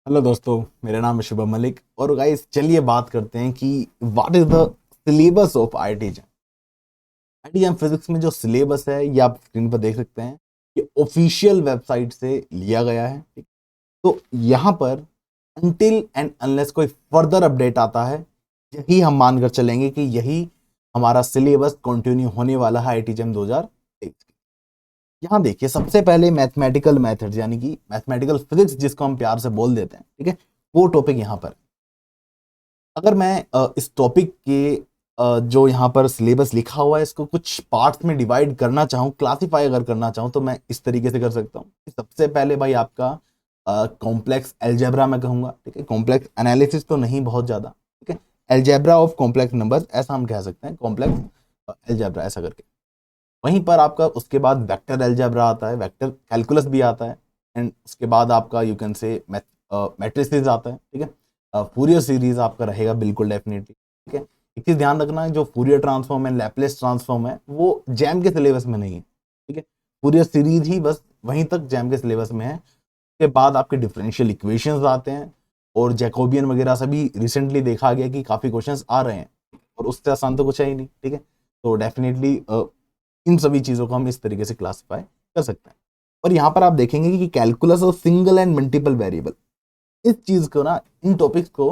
Hello दोस्तों, मेरा नाम है शुभम मलिक। और गाइस चलिए बात करते हैं कि what is the syllabus of IIT jam physics में जो सिलेबस है ये आप स्क्रीन पर देख सकते हैं। ये ऑफिशियल वेबसाइट से लिया गया है, ठीक। तो यहाँ पर अनटिल एंड अनलेस कोई फर्दर अपडेट आता है, यही हम मानकर चलेंगे कि यही हमारा सिलेबस कंटिन्यू होने वाला है आईआईटी जैम 2023। यहाँ देखिए, सबसे पहले मैथमेटिकल मेथड्स यानी कि मैथमेटिकल फिजिक्स जिसको हम प्यार से बोल देते हैं, ठीक है, वो टॉपिक यहाँ पर। अगर मैं इस टॉपिक के जो यहाँ पर सिलेबस लिखा हुआ है इसको कुछ पार्ट्स में डिवाइड करना चाहूँ, क्लासिफाई अगर करना चाहूँ, तो मैं इस तरीके से कर सकता हूँ। सबसे पहले भाई आपका कॉम्प्लेक्स एल्जेब्रा मैं कहूँगा, ठीक है। कॉम्प्लेक्स एनालिसिस तो नहीं बहुत ज़्यादा, ठीक है। एल्जेब्रा ऑफ कॉम्प्लेक्स नंबर्स ऐसा हम कह सकते हैं, कॉम्प्लेक्स एल्जेब्रा ऐसा करके। वहीं पर आपका उसके बाद वेक्टर एल्जेब्रा आता है, वेक्टर कैलकुलस भी आता है, एंड उसके बाद आपका यू कैन से मैट्रिसेस आता है, ठीक है। फूरियर सीरीज आपका रहेगा बिल्कुल डेफिनेटली, ठीक है। एक चीज ध्यान रखना है, जो फूरियर ट्रांसफॉर्म है, लैपलेस ट्रांसफॉर्म है, वो जैम के सिलेबस में नहीं है, ठीक है। फूरियर सीरीज ही बस वहीं तक जैम के सिलेबस में है। उसके बाद आपके डिफरेंशियल इक्वेशंस आते हैं, और जैकोबियन वगैरह से भी रिसेंटली देखा गया कि काफी क्वेश्चंस आ रहे हैं, और उससे आसान तो कुछ है ही नहीं, ठीक है। तो डेफिनेटली इन सभी चीज़ों को हम इस तरीके से क्लासिफाई कर सकते हैं। और यहाँ पर आप देखेंगे कि कैलकुलस और सिंगल एंड मल्टीपल वेरिएबल, इस चीज़ को ना, इन टॉपिक्स को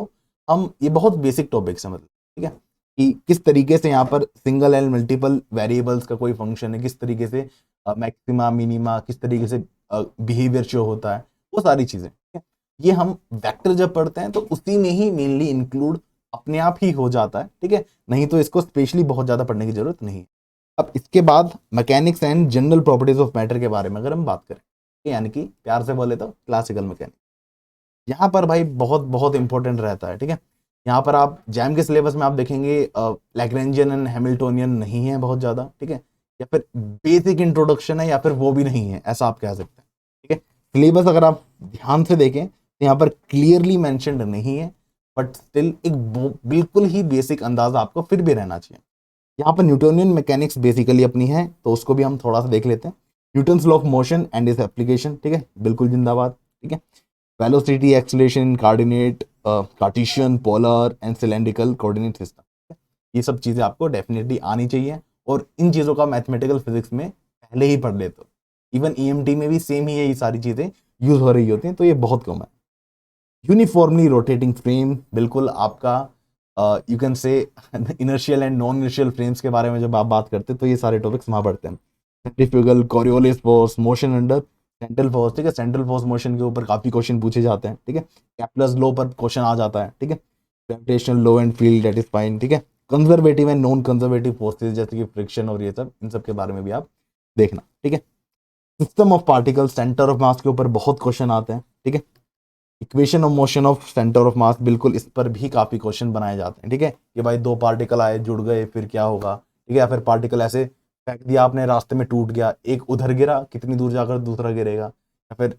हम, ये बहुत बेसिक टॉपिक्स है मतलब, ठीक है, कि किस तरीके से यहाँ पर सिंगल एंड मल्टीपल वेरिएबल्स का कोई फंक्शन है, किस तरीके से मैक्सिमा मिनिमा, किस तरीके से बिहेवियर शो होता है, वो सारी चीज़ें, ठीक है। ये हम वेक्टर जब पढ़ते हैं तो उसी में ही मेनली इंक्लूड अपने आप ही हो जाता है, ठीक है। नहीं तो इसको स्पेशली बहुत ज़्यादा पढ़ने की जरूरत नहीं है। अब इसके बाद mechanics and general properties of matter के बारे में अगर हम बात करें, यानी कि प्यार से बोले तो क्लासिकल मैकेनिक्स, यहाँ पर भाई बहुत बहुत इंपॉर्टेंट रहता है, ठीक है। यहाँ पर आप जैम के सिलेबस में आप देखेंगे लैग्रेंजियन एंड हैमिल्टोनियन नहीं है बहुत ज़्यादा, ठीक है, या फिर बेसिक इंट्रोडक्शन है, या फिर वो भी नहीं है, ऐसा आप कह सकते हैं, ठीक है। सिलेबस अगर आप ध्यान से देखें तो यहाँ पर क्लियरली मैंशनड नहीं है, बट स्टिल एक बिल्कुल ही बेसिक अंदाजा आपको फिर भी रहना चाहिए। यहाँ पर न्यूटोनियन मैकेनिक्स बेसिकली अपनी है, तो उसको भी हम थोड़ा सा देख लेते हैं। Newton's law of motion and इस एप्लीकेशन, ठीक है, बिल्कुल जिंदाबाद, ठीक है। Velocity acceleration coordinate Cartesian polar and cylindrical coordinate system, ये सब चीज़ें आपको डेफिनेटली आनी चाहिए। और इन चीज़ों का मैथमेटिकल फिजिक्स में पहले ही पढ़ लेते हो, इवन ईएमटी में भी सेम ही है, ये सारी चीज़ें यूज हो रही होती हैं, तो ये बहुत कम है। यूनिफॉर्मली रोटेटिंग फ्रेम, बिल्कुल आपका you can say inertial and non inertial frames के बारे में जब आप बात करते हैं तो ये सारे टॉपिक्स वहाँ पढ़ते हैं। Centrifugal Coriolis force motion under central force, ठीक है। सेंट्रल फोर्स मोशन के ऊपर काफी क्वेश्चन पूछे जाते हैं, ठीक है। कैप्लर्स लॉ पर क्वेश्चन आ जाता है, ठीक है। Gravitational law and field that is fine, ठीक है। Conservative and non conservative forces जैसे कि फ्रिक्शन और ये सब, इन सब के बारे में भी आप देखना, ठीक है। System of particle centre of mass के ऊपर बहुत क्वेश्चन आते हैं, ठीक है। Equation of motion of centre of mass, बिल्कुल इस पर भी काफी क्वेश्चन बनाए जाते हैं, ठीक है। कि भाई दो पार्टिकल आए, जुड़ गए, फिर क्या होगा, ठीक है। या फिर पार्टिकल ऐसे फेंक दिया आपने, रास्ते में टूट गया, एक उधर गिरा, कितनी दूर जाकर दूसरा गिरेगा, या फिर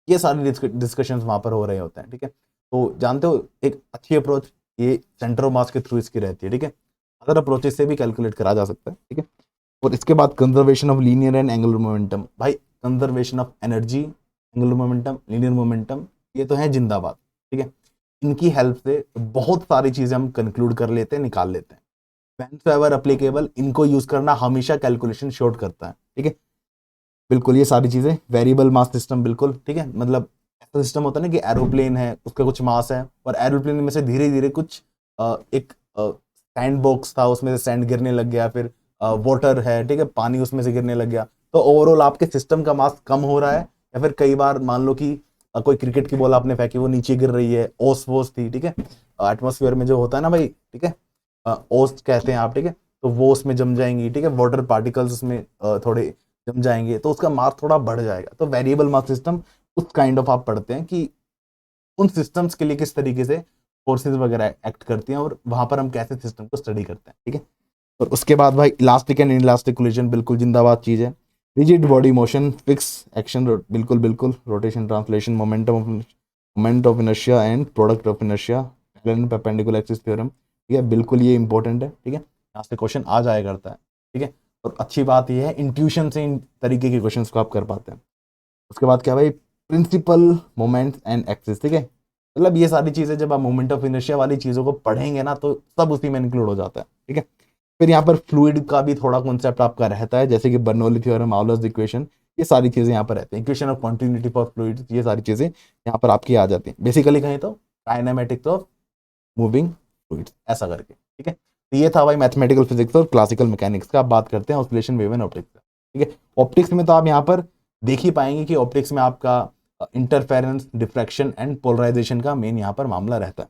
ये सारे डिस्कशंस वहां पर हो रहे होते हैं, ठीक है। तो जानते हो, एक अच्छी अप्रोच ये सेंटर ऑफ मास के थ्रू इसकी रहती है, ठीक है। अदर अप्रोचेस से भी कैलकुलेट करा जा सकता है, ठीक है। और इसके बाद conservation of linear and angular momentum, भाई conservation of energy, angular momentum, linear momentum, ये तो है जिंदाबाद, ठीक है। इनकी हेल्प से बहुत सारी चीजें हम कंक्लूड कर लेते हैं, निकाल लेते हैं। व्हेनसोएवर एप्लीकेबल, इनको यूज करना हमेशा कैलकुलेशन शॉर्ट करता है, ठीक है। बिल्कुल ये सारी चीजें, वेरिएबल मास सिस्टम, बिल्कुल ठीक है। मतलब ऐसा सिस्टम होता है ना कि एरोप्लेन है, उसका कुछ मास है, और एरोप्लेन में से धीरे धीरे कुछ एक सैंड बॉक्स था, उसमें से सैंड गिरने लग गया, फिर वाटर है, ठीक है, पानी उसमें से गिरने लग गया, तो ओवरऑल आपके सिस्टम का मास कम हो रहा है। या फिर कई बार मान लो कि कोई क्रिकेट की बॉल आपने फेंकी, वो नीचे गिर रही है, ओस वोस थी, ठीक है। एटमोसफियर में जो होता है ना भाई, ठीक है, ओस कहते हैं आप, ठीक है। तो वो उसमें जम जाएंगी, ठीक है, वाटर पार्टिकल्स उसमें थोड़े जम जाएंगे, तो उसका मास थोड़ा बढ़ जाएगा। तो वेरिएबल मास सिस्टम उस काइंड ऑफ आप पढ़ते हैं कि उन सिस्टम्स के लिए किस तरीके से फोर्सेस वगैरह एक्ट करती हैं, और वहां पर हम कैसे सिस्टम को स्टडी करते हैं, ठीक है। और उसके बाद भाई इलास्टिक एंड इनइलास्टिक कोलिजन, बिल्कुल जिंदाबाद चीज है। Rigid body motion, fix action, बिल्कुल बिल्कुल, rotation translation, moment of inertia and product of inertia, perpendicular axis theorem, ठीक है, बिल्कुल ये इंपॉर्टेंट है, ठीक है। यहाँ से क्वेश्चन आ जाया करता है, ठीक है। और अच्छी बात यह है, इंट्यूशन से इन तरीके के क्वेश्चन को आप कर पाते हैं। उसके बाद क्या भाई, प्रिंसिपल मोमेंट्स एंड एक्सिस, ठीक है। मतलब ये सारी चीजें जब आप मोमेंट ऑफ इनर्शिया वाली चीजों को पढ़ेंगे ना तो सब उसी में इंक्लूड हो जाता है, ठीक है। फिर यहाँ पर फ्लूइड का भी थोड़ा कॉन्सेप्ट आपका रहता है, जैसे कि बर्नौली थ्योरम, आउलर्स इक्वेशन, ये सारी चीजें यहाँ पर रहती हैं, equation of continuity for fluid, ये सारी चीजें यहाँ पर आपकी आ जाती हैं। बेसिकली कहें तो काइनेमेटिक्स ऑफ मूविंग फ्लूइड्स, ऐसा करके, ठीक है। तो ये था भाई मैथमेटिकल फिजिक्स और क्लासिकल मैकेनिक्स का। आप बात करते हैं ऑसिलेशन, वेव एंड ऑप्टिक्स का, ठीक है। ऑप्टिक्स में तो आप यहाँ पर देख ही पाएंगे कि ऑप्टिक्स में आपका इंटरफेरेंस, डिफ्रैक्शन एंड पोलराइजेशन का मेन यहाँ पर मामला रहता है।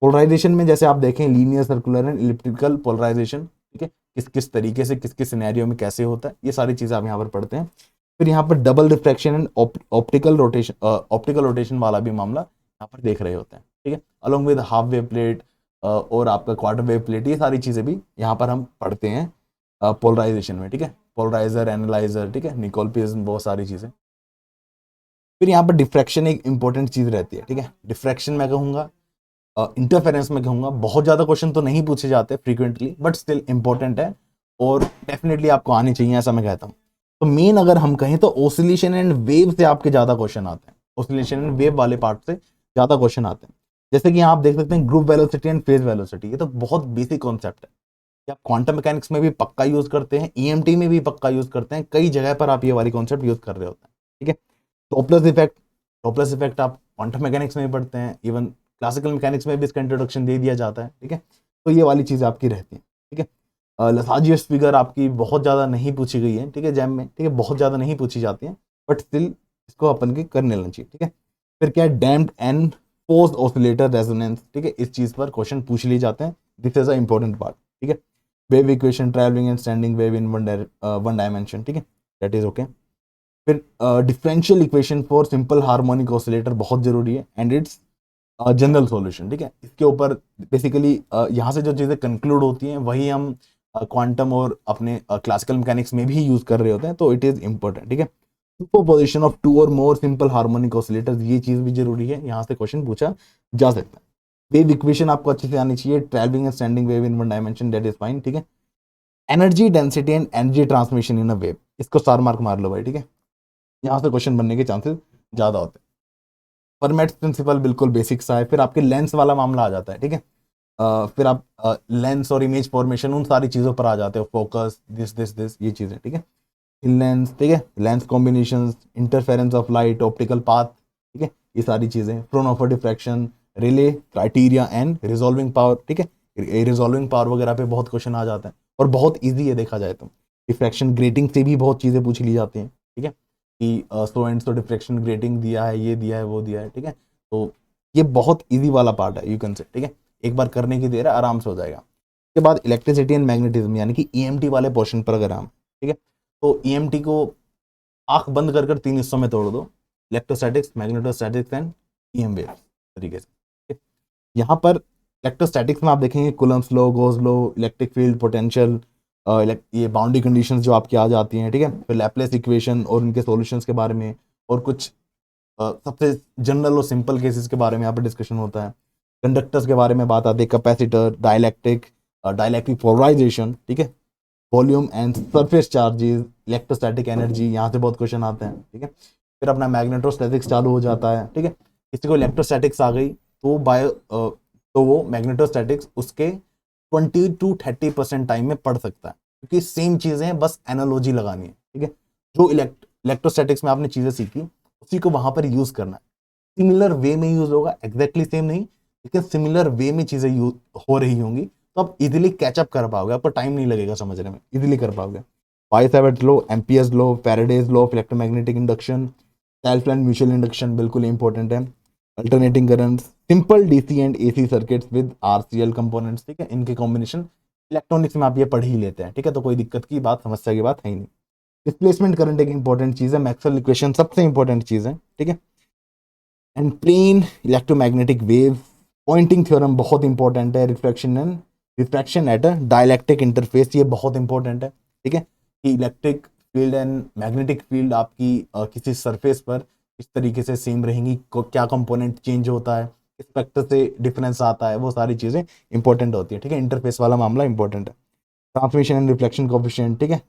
पोलराइजेशन में जैसे आप देखें linear, circular and elliptical polarisation, ठीक है, किस किस तरीके से किस किस सिनेरियो में कैसे होता है, ये सारी चीजें आप यहाँ पर पढ़ते हैं। फिर यहाँ पर double refraction and optical rotation वाला भी मामला यहाँ पर देख रहे होते हैं, ठीक है। Along with half wave plate और आपका क्वार्टर वेव प्लेट, ये सारी चीजें भी यहाँ पर हम पढ़ते हैं पोलराइजेशन में, ठीक है। पोलराइजर, एनालाइजर, ठीक है, निकोल प्रिज्म, बहुत सारी चीजें। फिर यहाँ पर डिफ्रैक्शन एक इंपॉर्टेंट चीज रहती है, ठीक है। डिफ्रैक्शन मैं कहूँगा, इंटरफेरेंस में कहूँगा, बहुत ज़्यादा क्वेश्चन तो नहीं पूछे जाते फ्रीक्वेंटली, बट स्टिल इंपॉर्टेंट है और डेफिनेटली आपको आनी चाहिए, ऐसा मैं कहता हूँ। तो मेन अगर हम कहें तो ऑसिलेशन एंड वेव से आपके ज़्यादा क्वेश्चन आते हैं, ऑसिलेशन एंड वेव वाले पार्ट से ज़्यादा क्वेश्चन आते हैं। जैसे कि यहाँ आप देख सकते हैं group velocity and phase velocity, ये तो बहुत बेसिक कॉन्सेप्ट है, कि आप क्वांटम मैकेनिक्स में भी पक्का यूज करते हैं, ईएमटी में भी पक्का यूज करते हैं, कई जगह पर आप ये वाली कॉन्सेप्ट यूज कर रहे होते हैं, ठीक है। टॉपलेस इफेक्ट आप क्वांटम मैकेनिक्स में भी पढ़ते हैं, इवन क्लासिकल मैकेनिक्स में भी इसका इंट्रोडक्शन दे दिया जाता है, ठीक है। तो ये वाली चीज़ आपकी रहती है, ठीक है। लसाजियस फिगर आपकी बहुत ज़्यादा नहीं पूछी गई है, ठीक है, जैम में, ठीक है, बहुत ज़्यादा नहीं पूछी जाती है, बट स्टिल इसको अपन के करने लेना चाहिए, ठीक है। फिर क्या है, damped and forced oscillator resonance, ठीक है, इस चीज़ पर क्वेश्चन पूछ लिए जाते हैं, this is a important part, ठीक है। Wave equation, travelling and standing wave in one dimension, ठीक है, दैट इज ओके। फिर differential equation for simple harmonic oscillator बहुत जरूरी है, एंड इट्स जनरल सॉल्यूशन, ठीक है। इसके ऊपर बेसिकली यहाँ से जो चीज़ें कंक्लूड होती हैं वही हम क्वांटम और अपने क्लासिकल मैकेनिक्स में भी यूज कर रहे होते हैं, तो इट इज इंपॉर्टेंट, ठीक है। सुपरपोजिशन ऑफ टू और मोर सिंपल हार्मोनिक ऑसिलेटर्स, ये चीज़ भी जरूरी है, यहाँ से क्वेश्चन पूछा जा सकता है। वेव इक्वेशन आपको अच्छे से आनी चाहिए, travelling and standing wave in one dimension, that is fine, ठीक है। Energy density and energy transmission in a wave, इसको स्टार मार्क मार लो भाई, ठीक है, यहाँ से क्वेश्चन बनने के चांसेस ज़्यादा होते हैं। फर्मेट्स प्रिंसिपल बिल्कुल बेसिक सा है। फिर आपके लेंस वाला मामला आ जाता है, ठीक है। फिर आप लेंस और इमेज फॉर्मेशन, उन सारी चीज़ों पर आ जाते हो, फोकस, दिस ये चीज़ें, ठीक है। लेंस, ठीक है, lens combinations, interference of light, optical path, ठीक है, ये सारी चीज़ें, Fraunhofer diffraction, Rayleigh criteria and resolving power, ठीक है। रिजॉल्विंग पावर वगैरह पे बहुत क्वेश्चन आ जाते हैं और बहुत ईजी है देखा जाए तो। डिफ्रैक्शन ग्रेटिंग से भी बहुत चीज़ें पूछ ली जाती हैं, ठीक है, कि so and so diffraction grating दिया है, ये दिया है, वो दिया है, ठीक है। तो ये बहुत इजी वाला पार्ट है, यू कैन से, ठीक है, एक बार करने की देर है, आराम से हो जाएगा। उसके बाद इलेक्ट्रिसिटी एंड मैग्नेटिज्म, यानी कि ईएमटी वाले पोर्शन पर अगर हम, ठीक है, तो ईएमटी को आंख बंद कर कर 3 हिस्सों में तोड़ दो, electrostatics, magnetostatics and EM waves तरीके से, ठीक है? यहाँ पर इलेक्ट्रोस्टैटिक्स में आप देखेंगे Coulomb's law, goes law, electric field potential, ये बाउंड्री कंडीशंस जो आपकी आ जाती हैं, ठीक है। फिर लैप्लेस इक्वेशन और उनके सॉल्यूशंस के बारे में, और कुछ सबसे जनरल और सिंपल केसेस के बारे में यहाँ पर डिस्कशन होता है। कंडक्टर्स के बारे में बात आती है, कैपेसिटर, डाइलेक्ट्रिक पोलराइजेशन, ठीक है, volume and surface charges, electrostatic energy, यहाँ से बहुत क्वेश्चन आते हैं, ठीक है। फिर अपना मैग्नेटोस्टैटिक्स चालू हो जाता है, ठीक है। किसी को इलेक्ट्रोस्टैटिक्स आ गई तो तो वो मैग्नेटोस्टैटिक्स उसके 20 to 30% टाइम में पढ़ सकता है, क्योंकि सेम चीज़ें, बस एनालॉजी लगानी है, ठीक है। जो इलेक्ट्रोस्टैटिक्स में आपने चीज़ें सीखी उसी को वहां पर यूज करना है, सिमिलर वे में यूज होगा, एग्जैक्टली सेम नहीं, लेकिन सिमिलर वे में चीजें यूज हो रही होंगी, तो आप इजीली कैचअप कर पाओगे, आपको टाइम नहीं लगेगा समझने में, इजीली कर पाओगे। Pythagoras law, Ampere's law, Faraday's law of electromagnetic induction, self and mutual induction बिल्कुल इंपॉर्टेंट है। Alternating currents, simple DC and AC circuits with RCL components, ठीक है, इनके कॉम्बिनेशन इलेक्ट्रॉनिक्स में आप ये पढ़ ही लेते हैं, ठीक है, तो कोई दिक्कत की बात, समस्या की बात है ही नहीं। डिस्प्लेसमेंट करंट एक इंपॉर्टेंट चीज है, मैक्सवेल इक्वेशन सबसे इंपॉर्टेंट चीज है, ठीक है। And plane electromagnetic wave, Poynting theorem बहुत इंपॉर्टेंट है। Refraction at a dielectric interface, ये बहुत इंपॉर्टेंट है, ठीक है, कि electric field and magnetic field आपकी किसी सरफेस पर किस तरीके से सेम रहेंगी, क्या कंपोनेंट चेंज होता है, किस फैक्टर से डिफरेंस आता है, वो सारी चीज़ें इंपॉर्टेंट होती है, ठीक है। इंटरफेस वाला मामला इंपॉर्टेंट है। ट्रांसमिशन एंड रिफ्लेक्शन कोफिशिएंट, ठीक है।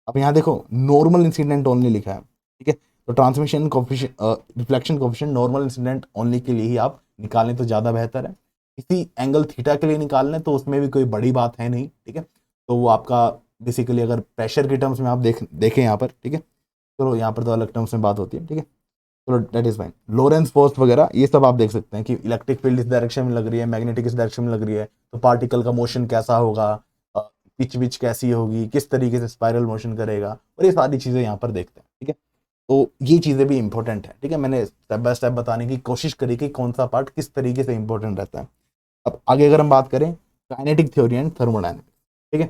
अब यहाँ देखो नॉर्मल इंसिडेंट ओनली लिखा है, ठीक है, तो transmission coefficient, reflection coefficient normal incident only के लिए ही आप निकालें तो ज़्यादा बेहतर है। किसी एंगल थीटा के लिए निकाल लें तो उसमें भी कोई बड़ी बात है नहीं, ठीक है। तो वो आपका बेसिकली अगर प्रेशर के टर्म्स में आप देखें यहाँ पर, ठीक है, चलो यहाँ पर तो अलग टर्म्स में बात होती है, ठीक है, चलो that is fine. Lorentz force वगैरह ये सब आप देख सकते हैं कि इलेक्ट्रिक फील्ड इस डायरेक्शन में लग रही है, मैग्नेटिक इस डायरेक्शन में लग रही है, तो पार्टिकल का मोशन कैसा होगा, पिच विच कैसी होगी, किस तरीके से स्पाइरल मोशन करेगा, और ये सारी चीज़ें यहाँ पर देखते हैं, ठीक है। तो ये चीज़ें भी इंपॉर्टेंट है, ठीक है। मैंने स्टेप बाय स्टेप बताने की कोशिश करी कि कौन सा पार्ट किस तरीके से इंपॉर्टेंट रहता है। अब आगे अगर हम बात करें काइनेटिक थ्योरी एंड थर्मोडायनेमिक्स, ठीक है,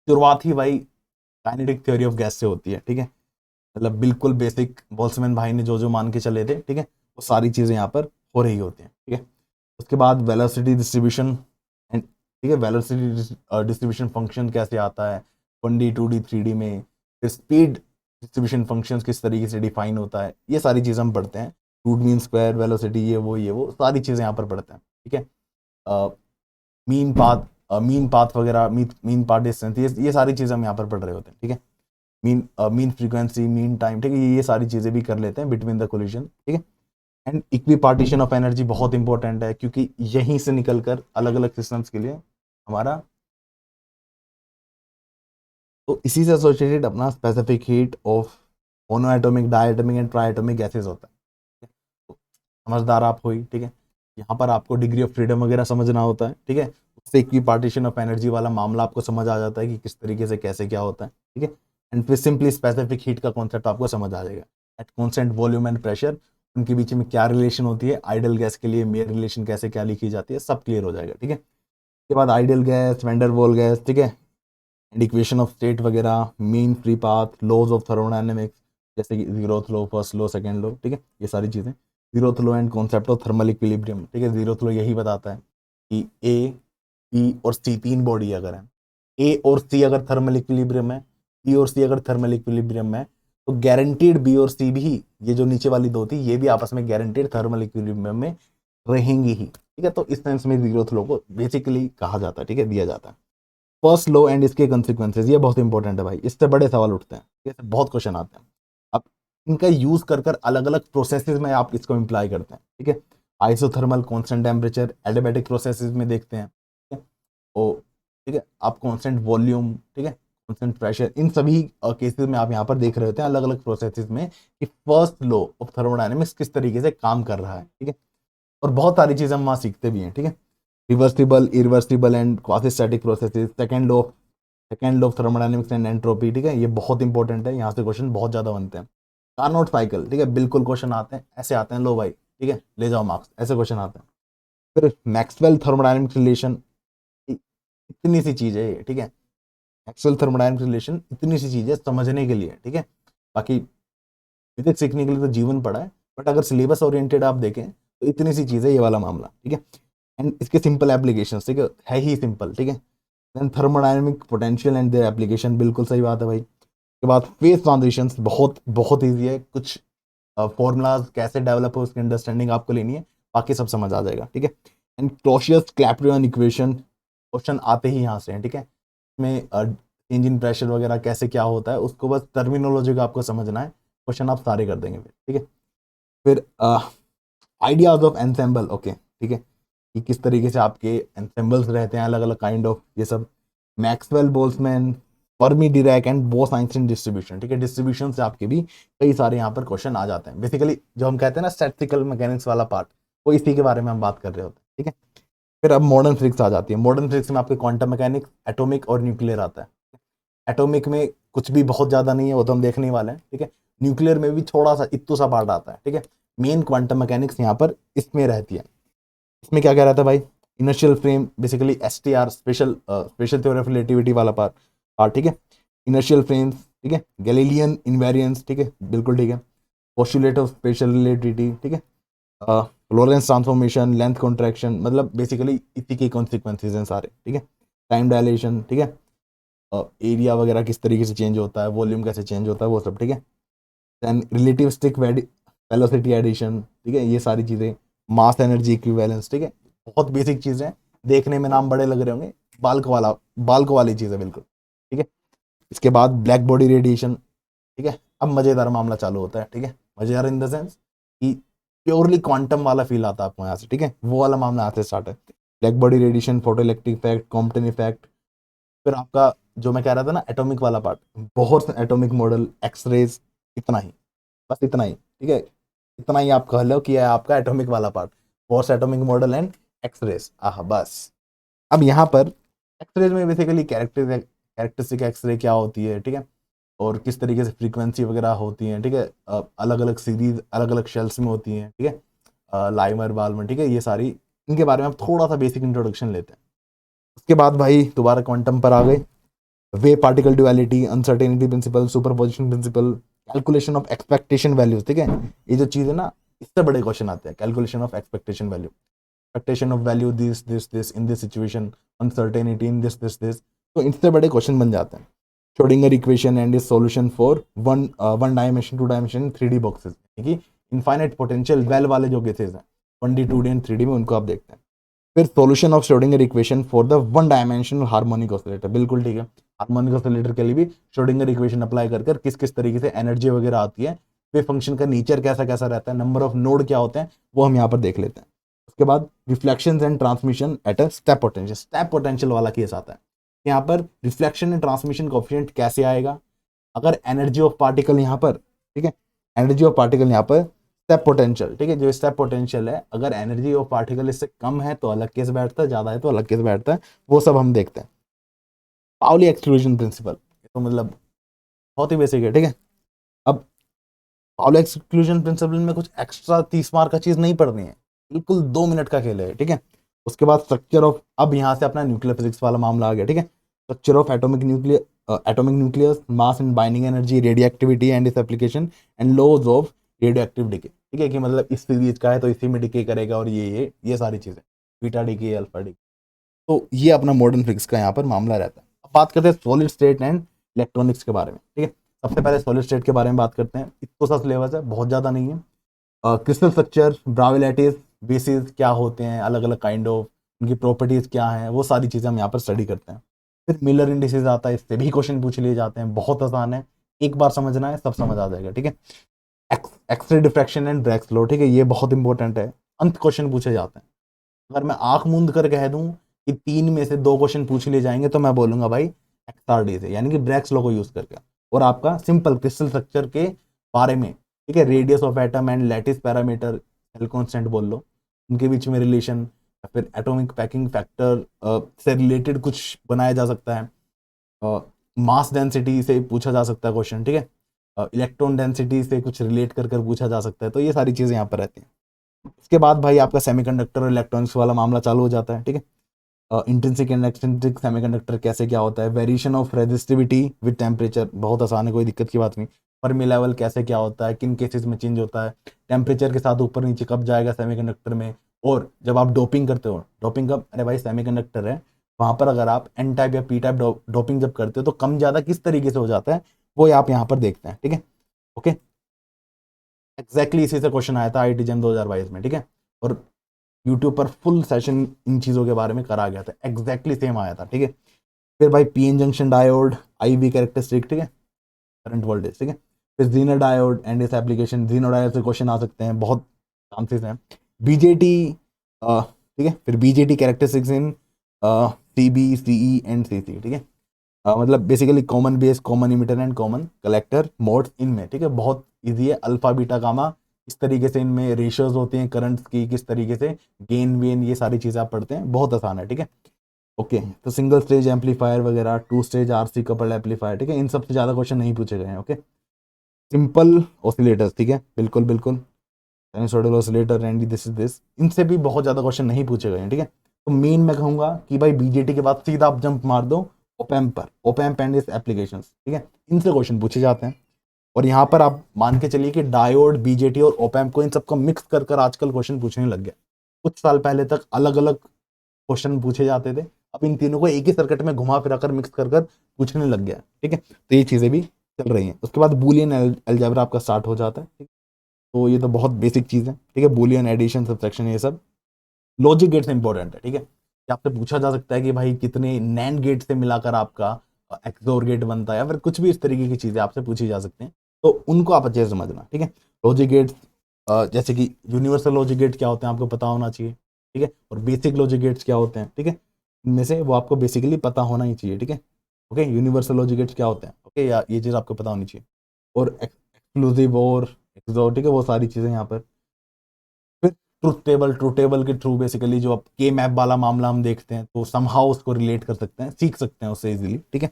शुरुआत ही भाई काइनेटिक थ्योरी ऑफ गैस से होती है, ठीक है। मतलब बिल्कुल बेसिक बोल्ट्जमैन भाई ने जो जो मान के चले थे, ठीक है, वो सारी चीज़ें यहाँ पर हो रही होती हैं, ठीक है। उसके बाद वेलोसिटी डिस्ट्रीब्यूशन एंड, ठीक है, वेलोसिटी डिस्ट्रीब्यूशन फंक्शन कैसे आता है 1D 2D 3D में, फिर स्पीड डिस्ट्रीब्यूशन फंक्शंस किस तरीके से डिफाइन होता है, ये सारी चीज़ें हम पढ़ते हैं। रूट मीन स्क्वायर वेलोसिटी ये वो सारी चीज़ें यहाँ पर पढ़ते हैं, ठीक है। मीन पाथ वगैरह, मीन पाथ डिस्टेंस, ये सारी चीज़ें हम यहाँ पर पढ़ रहे होते हैं, ठीक है। मीन फ्रीक्वेंसी, मीन टाइम, ठीक है, ये सारी चीज़ें भी कर लेते हैं बिटवीन द कोलिजन, ठीक है। And equi partition of energy बहुत इंपॉर्टेंट है, क्योंकि यहीं से निकलकर अलग अलग सिस्टम्स के लिए हमारा, तो इसी से एसोसिएटेड अपना specific heat of monoatomic, diatomic and triatomic gases होता है, तो समझदार आप हुई, ठीक है। यहाँ पर आपको डिग्री ऑफ फ्रीडम वगैरह समझना होता है, ठीक है। उससे इक्वी पार्टीशन ऑफ एनर्जी वाला मामला आपको समझ आ जाता है कि किस तरीके से कैसे क्या होता है, ठीक है। एंड फिर सिंपली स्पेसिफिक हीट का कॉन्सेप्ट आपको समझ आ जाएगा। At constant volume and pressure उनके बीच में क्या रिलेशन होती है, आइडियल गैस के लिए मेयर रिलेशन कैसे क्या लिखी जाती है, सब क्लियर हो जाएगा, ठीक है। उसके बाद ideal gas, van der Waals gas, ठीक है, एंड इक्वेशन ऑफ स्टेट वगैरह, mean free path, laws of thermodynamics, जैसे कि zeroth law, first law, second law, ठीक है, ये सारी चीज़ें। Zeroth law and concept of thermal equilibrium, ठीक है। जीरोथ लो यही बताता है कि ए, बी और सी तीन बॉडी अगर है, ए और सी अगर थर्मल इक्विलिब्रियम है, बी और सी अगर थर्मल इक्विलिब्रियम है, तो गारंटीड बी और सी भी, ये जो नीचे वाली दो थी, ये भी आपस में गारंटीड थर्मल इक्विलिब्रियम में रहेंगी ही, ठीक है। तो इस सेंस में जीरोथ लो को बेसिकली कहा जाता है, ठीक है, दिया जाता है। फर्स्ट लॉ एंड इसके कंसिक्वेंसेज, ये बहुत इंपॉर्टेंट है भाई, इससे बड़े सवाल उठते हैं, इससे बहुत क्वेश्चन आते हैं। अब इनका यूज कर कर अलग अलग प्रोसेसेस में आप इसको इम्प्लाई करते हैं, ठीक है। Isothermal constant temperature adiabatic processes में देखते हैं, ठीक है। ओ, ठीक है, आप कांस्टेंट वॉल्यूम, ठीक है, कांस्टेंट प्रेशर, इन सभी केसेस में आप यहाँ पर देख रहे होते हैं अलग अलग प्रोसेसेस में कि फर्स्ट लॉ ऑफ थर्मोडायनेमिक्स किस तरीके से काम कर रहा है, ठीक है। और बहुत सारी चीजें हम वहाँ सीखते भी हैं, ठीक है। Reversible, irreversible and quasi static processes, second law of thermodynamics and entropy, ठीक है, ये बहुत इंपॉर्टेंट है, यहाँ से क्वेश्चन बहुत ज्यादा बनते हैं। कार्नोट साइकिल, ठीक है, बिल्कुल क्वेश्चन आते हैं, ऐसे आते हैं, लो भाई, ठीक है, ले जाओ मार्क्स, ऐसे क्वेश्चन आते हैं। फिर मैक्सवेल थर्मोडायनेमिक्स रिलेशन, इतनी सी चीज है ये, ठीक है। मैक्सवेल थर्मोडायनेमिक्स रिलेशन इतनी सी चीज है समझने के लिए, ठीक है। बाकी फिजिक्स सीखने के लिए तो जीवन पड़ा है, बट अगर सिलेबस ओरिएंटेड आप देखें तो इतनी सी चीज है ये वाला मामला, ठीक है। एंड इसके सिंपल एप्लीकेशन, ठीक है ही सिंपल, ठीक है। Then thermodynamic potential and their application, बिल्कुल सही बात है भाई। उसके बाद फेज ट्रांजिशंस बहुत बहुत ईजी है, कुछ फॉर्मूलाज कैसे डेवलप हो उसकी अंडरस्टैंडिंग आपको लेनी है, बाकी सब समझ आ जाएगा, ठीक है। And Clausius Clapeyron equation, question आते ही यहाँ से हैं, ठीक है। इसमें चेंज इन प्रेशर वगैरह कैसे क्या होता है, उसको बस टर्मिनोलॉजी को आपको समझना है, क्वेश्चन आप सारे कर देंगे फिर, ठीक है। फिर आइडियाज ऑफ एनसेम्बल, ओके, ठीक है, कि किस तरीके से आपके एनसेम्बल्स रहते हैं अलग अलग काइंड ऑफ, ये सब। Maxwell, Boltzmann, Fermi Dirac and boss Einstein distribution, ठीक है, डिस्ट्रीब्यूशन से आपके भी कई सारे यहाँ पर क्वेश्चन आ जाते हैं। बेसिकली जो हम कहते हैं ना स्टैटिस्टिकल मैकेनिक्स वाला पार्ट, वो इसी के बारे में हम बात कर रहे होते हैं, ठीक है। फिर अब मॉडर्न फिजिक्स आ जाती है। मॉडर्न फिजिक्स में आपके क्वांटम मैकेनिक्स, एटॉमिक और न्यूक्लियर आता है। एटॉमिक में कुछ भी बहुत ज्यादा नहीं है, वो तो हम देखने ही वाले हैं, ठीक है। न्यूक्लियर में भी थोड़ा सा इत्तू सा पार्ट आता है, ठीक है। मेन क्वांटम मैकेनिक्स यहाँ पर इसमें रहती है। इसमें क्या कह रहा था भाई, inertial frame, basically STR, special theory of relativity वाला पार्ट, ठीक है। इनर्शियल फ्रेम्स, ठीक है, गैलीलियन इनवेरिएंस, ठीक है, बिल्कुल ठीक है। पोस्टुलेट ऑफ स्पेशल रिलेटिविटी, ठीक है, लॉरेंस ट्रांसफॉर्मेशन, लेंथ कॉन्ट्रैक्शन, मतलब बेसिकली इसी के कॉन्सिक्वेंसेज हैं सारे, ठीक है। टाइम डायलेशन, ठीक है, एरिया वगैरह किस तरीके से चेंज होता है, वॉल्यूम कैसे चेंज होता है, वो सब, ठीक है। देन रिलेटिविस्टिक वेलोसिटी एडिशन, ठीक है, ये सारी चीज़ें, मास एनर्जी इक्विवेलेंस, ठीक है, बहुत बेसिक चीज़ें हैं, देखने में नाम बड़े लग रहे होंगे, बाल्क वाली चीज़ है बिल्कुल, ठीक है। इसके बाद ब्लैक बॉडी रेडिएशन, ठीक है। अब मज़ेदार मामला चालू होता है, ठीक है, मज़ेदार इन द सेंस कि प्योरली क्वांटम वाला फील आता है आपको यहाँ से, ठीक है, वो वाला मामला यहाँ से स्टार्ट है। Black body radiation, photo electric effect, Compton effect, फिर आपका जो मैं कह रहा था ना एटॉमिक वाला पार्ट, बहुत एटॉमिक मॉडल, एक्सरेज, इतना ही, बस इतना ही, ठीक है, इतना ही आप कह लो कि है आपका एटॉमिक वाला पार्ट, बहुत एटॉमिक मॉडल एंड एक्सरेज, आह बस। अब यहाँ पर एक्सरेज में बेसिकली कैरेक्टरिस्टिक एक्सरे क्या होती है, ठीक है, और किस तरीके से फ्रीक्वेंसी वगैरह होती है, ठीक है, अलग अलग सीरीज अलग अलग शेल्स में होती हैं, ठीक है, लाइमर बाल्मर, ठीक है, ये सारी इनके बारे में हम थोड़ा सा बेसिक इंट्रोडक्शन लेते हैं। उसके बाद भाई दोबारा क्वांटम पर आ गए, wave particle duality, uncertainty principle, superposition principle, calculation of expectation values, ठीक है, ये जो चीज है ना इससे बड़े क्वेश्चन आते हैं, calculation of expectation value, expectation of value this in this situation, uncertainty in this, तो इनसे बड़े क्वेश्चन बन जाते हैं। Schrodinger equation and is solution for one dimension, two dimension, 3D boxes, यानी कि इनफाइनाइट पोटेंशियल वेल वाले जो केसेस हैं 1D 2D एंड 3D में, उनको आप देखते हैं। फिर solution of Schrodinger equation for the one dimensional harmonic oscillator, बिल्कुल ठीक है, हार्मोनिक ऑसिलेटर के लिए भी श्रोडिंगर इक्वेशन अप्लाई कर किस किस तरीके से एनर्जी वगैरह आती है, वे फंक्शन का नेचर कैसा कैसा रहता है, नंबर ऑफ नोड क्या होते हैं, वो हम यहाँ पर देख लेते हैं। उसके बाद reflection and transmission at a step potential वाला केस आता है। यहाँ पर रिफ्लेक्शन एंड ट्रांसमिशन कोएफिशिएंट कैसे आएगा, अगर एनर्जी ऑफ पार्टिकल यहाँ पर, ठीक है, एनर्जी ऑफ पार्टिकल यहाँ पर स्टेप पोटेंशियल, ठीक है, जो स्टेप पोटेंशियल है अगर एनर्जी ऑफ पार्टिकल इससे कम है तो अलग केस बैठता है, ज्यादा है तो अलग केस बैठता है, वो सब हम देखते हैं। पाउली एक्सक्लूजन प्रिंसिपल, तो मतलब बहुत ही बेसिक है, ठीक है। अब पाउली एक्सक्लूजन प्रिंसिपल में कुछ एक्स्ट्रा 30 मार्क का चीज नहीं पढ़नी है, बिल्कुल 2 मिनट का खेल है, ठीक है। उसके बाद स्ट्रक्चर ऑफ, अब यहाँ से अपना न्यूक्लियर फिजिक्स वाला मामला आ गया, ठीक है, structure of atomic nucleus, mass and binding energy, radioactivity and its application, and laws of radioactive decay, ठीक है, कि मतलब इस सीरीज का है तो इसी में डिके करेगा, और ये सारी चीजें, बीटा डिके, अल्फा डिके, तो ये अपना मॉडर्न फिजिक्स का यहाँ पर मामला रहता है। अब बात करते हैं सॉलिड स्टेट एंड इलेक्ट्रॉनिक्स के बारे में, ठीक है। सबसे पहले सॉलिड स्टेट के बारे में बात करते हैं, इतना सा सिलेबस है, बहुत ज़्यादा नहीं है। Crystal structure, brown lattice, basis क्या होते हैं, अलग अलग काइंड ऑफ, उनकी प्रॉपर्टीज क्या हैं, वो सारी चीज़ें हम यहाँ पर स्टडी करते हैं। फिर मिलर इंडिसेस आता है, इससे भी क्वेश्चन पूछ लिए जाते हैं, बहुत आसान है, एक बार समझना है सब समझ आ जाएगा, ठीक है। X ray diffraction and Bragg's law, ठीक है, ये बहुत इंपॉर्टेंट है, अंत क्वेश्चन पूछे जाते हैं। अगर मैं आंख मूंद कर कह दूं कि 3 में से 2 क्वेश्चन पूछ लिए जाएंगे तो मैं बोलूंगा भाई एक्सआरडी से, यानी कि ब्रैग्स लॉ को यूज करके, और आपका सिंपल क्रिस्टल स्ट्रक्चर के बारे में, ठीक है, radius of atom and lattice parameter, cell constant बोल लो, उनके बीच में रिलेशन, फिर एटॉमिक पैकिंग फैक्टर से रिलेटेड कुछ बनाया जा सकता है, मास डेंसिटी से पूछा जा सकता है क्वेश्चन, ठीक है, इलेक्ट्रॉन डेंसिटी से कुछ रिलेट कर पूछा जा सकता है, तो ये सारी चीज़ें यहाँ पर रहती हैं। इसके बाद भाई आपका सेमीकंडक्टर और इलेक्ट्रॉनिक्स वाला मामला चालू हो जाता है, ठीक है। इंट्रिंसिक एंड एक्सट्रिंसिक सेमीकंडक्टर कैसे क्या होता है, variation of resistivity with temperature, बहुत आसान है, कोई दिक्कत की बात नहीं। फर्मी लेवल कैसे क्या होता है, किन केसेस में चेंज होता है, टेम्परेचर के साथ ऊपर नीचे कब जाएगा सेमीकंडक्टर में, और जब आप डोपिंग करते हो, डोपिंग कब, अरे भाई सेमीकंडक्टर है वहाँ पर अगर आप एन टाइप या पी टाइप डोपिंग जब करते हो तो कम ज़्यादा किस तरीके से हो जाता है, वो आप यहाँ पर देखते हैं, ठीक है, ओके। एग्जैक्टली इसी से क्वेश्चन आया था IIT JEM 2022 में, ठीक है, और यूट्यूब पर फुल सेशन इन चीज़ों के बारे में करा गया था, एग्जैक्टली सेम आया था, ठीक है। फिर भाई PN junction diode, IV characteristic, ठीक है, करंट वोल्टेज, ठीक है। फिर जीनर डायोड एंड इस एप्लीकेशन, जीनर डायोड से क्वेश्चन आ सकते हैं, बहुत चांसेस हैं। बीजेटी, ठीक है, फिर BJT characteristics in CB, CE and CC, ठीक है, मतलब basically common base, common emitter and common collector modes इनमें, ठीक है, बहुत इजी है, अल्फा बीटा गामा, इस तरीके से इनमें रेशियोज होते हैं करंट्स की, किस तरीके से गेन वेन, ये सारी चीज़ें आप पढ़ते हैं, बहुत आसान है, ठीक है, ओके। तो सिंगल स्टेज एम्पलीफायर वगैरह, 2 स्टेज RC कपल्ड एम्पलीफायर, ठीक है, इन सबसे ज़्यादा क्वेश्चन नहीं पूछे गए हैं, ओके। सिंपल ऑसिलेटर्स, ठीक है, बिल्कुल बिल्कुल, साइनसॉइडल ऑसिलेटर एंड दिस, इनसे भी बहुत ज़्यादा क्वेश्चन नहीं पूछे गए हैं, ठीक है। तो मेन मैं कहूँगा कि भाई बीजेटी के बाद सीधा आप जंप मार दो ओपैम्प पर, ओपैम्प एंड इस एप्लीकेशंस, ठीक है, इनसे क्वेश्चन पूछे जाते हैं। और यहाँ पर आप मान के चलिए कि डायोड, बीजेटी और ओपैम्प को इन सबको मिक्स कर आजकल क्वेश्चन पूछने लग गया। कुछ साल पहले तक अलग अलग क्वेश्चन पूछे जाते थे, अब इन तीनों को एक ही सर्किट में घुमा फिरा कर मिक्स कर पूछने लग गया, ठीक है, तो ये चीज़ें भी चल रही हैं। उसके बाद बूलियन अलजेब्रा आपका स्टार्ट हो जाता है, ठीक, तो ये तो बहुत बेसिक चीज़ है, ठीक है, बूलियन एडिशन, सब्ट्रैक्शन, ये सब। लॉजिक गेट से इंपॉर्टेंट है, ठीक है, कि आपसे पूछा जा सकता है कि भाई कितने नैंड गेट से मिलाकर आपका एक्सोर गेट बनता है, या फिर कुछ भी इस तरीके की चीज़ें आपसे पूछी जा सकती हैं, तो उनको आप अच्छे से समझना, ठीक है। लॉजिक गेट्स जैसे कि यूनिवर्सल लॉजिक गेट क्या होते हैं आपको पता होना चाहिए, ठीक है, और बेसिक लॉजिक गेट्स क्या होते हैं, ठीक है, इनमें से वो आपको बेसिकली पता होना ही चाहिए, ठीक है। ओके, यूनिवर्सल लॉजिक गेट्स क्या होते हैं, ओके, या ये चीज़ आपको पता होनी चाहिए। और एक्सक्लूसिव और एक्सोटिक है, वो सारी चीज़ें यहाँ पर। फिर ट्रूथ टेबल के थ्रू बेसिकली जो आप के मैप वाला मामला हम देखते हैं तो समहाउ उसको रिलेट कर सकते हैं, सीख सकते हैं उससे इजीली, ठीक है।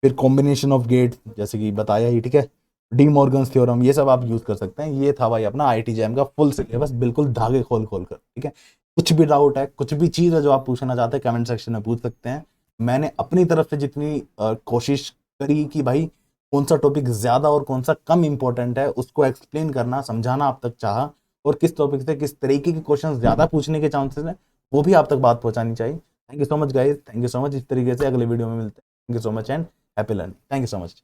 फिर कॉम्बिनेशन ऑफ गेट जैसे कि बताया ही, ठीक है, डी मॉर्गन्स थ्योरम, ये सब आप यूज कर सकते हैं। ये था भाई अपना आईआईटी जैम का फुल सिलेबस, बिल्कुल धागे खोल खोल कर, ठीक है। कुछ भी डाउट है, कुछ भी चीज़ है जो आप पूछना चाहते हैं, कमेंट सेक्शन में पूछ सकते हैं। मैंने अपनी तरफ से जितनी कोशिश करी कि भाई कौन सा टॉपिक ज्यादा और कौन सा कम इंपॉर्टेंट है उसको एक्सप्लेन करना, समझाना आप तक चाहा, और किस टॉपिक से किस तरीके के क्वेश्चन ज्यादा पूछने के चांसेस हैं वो भी आप तक बात पहुंचानी चाहिए। Thank you so much guys, thank you so much. इस तरीके से अगले वीडियो में मिलते हैं। Thank you so much and happy learning. Thank you so much.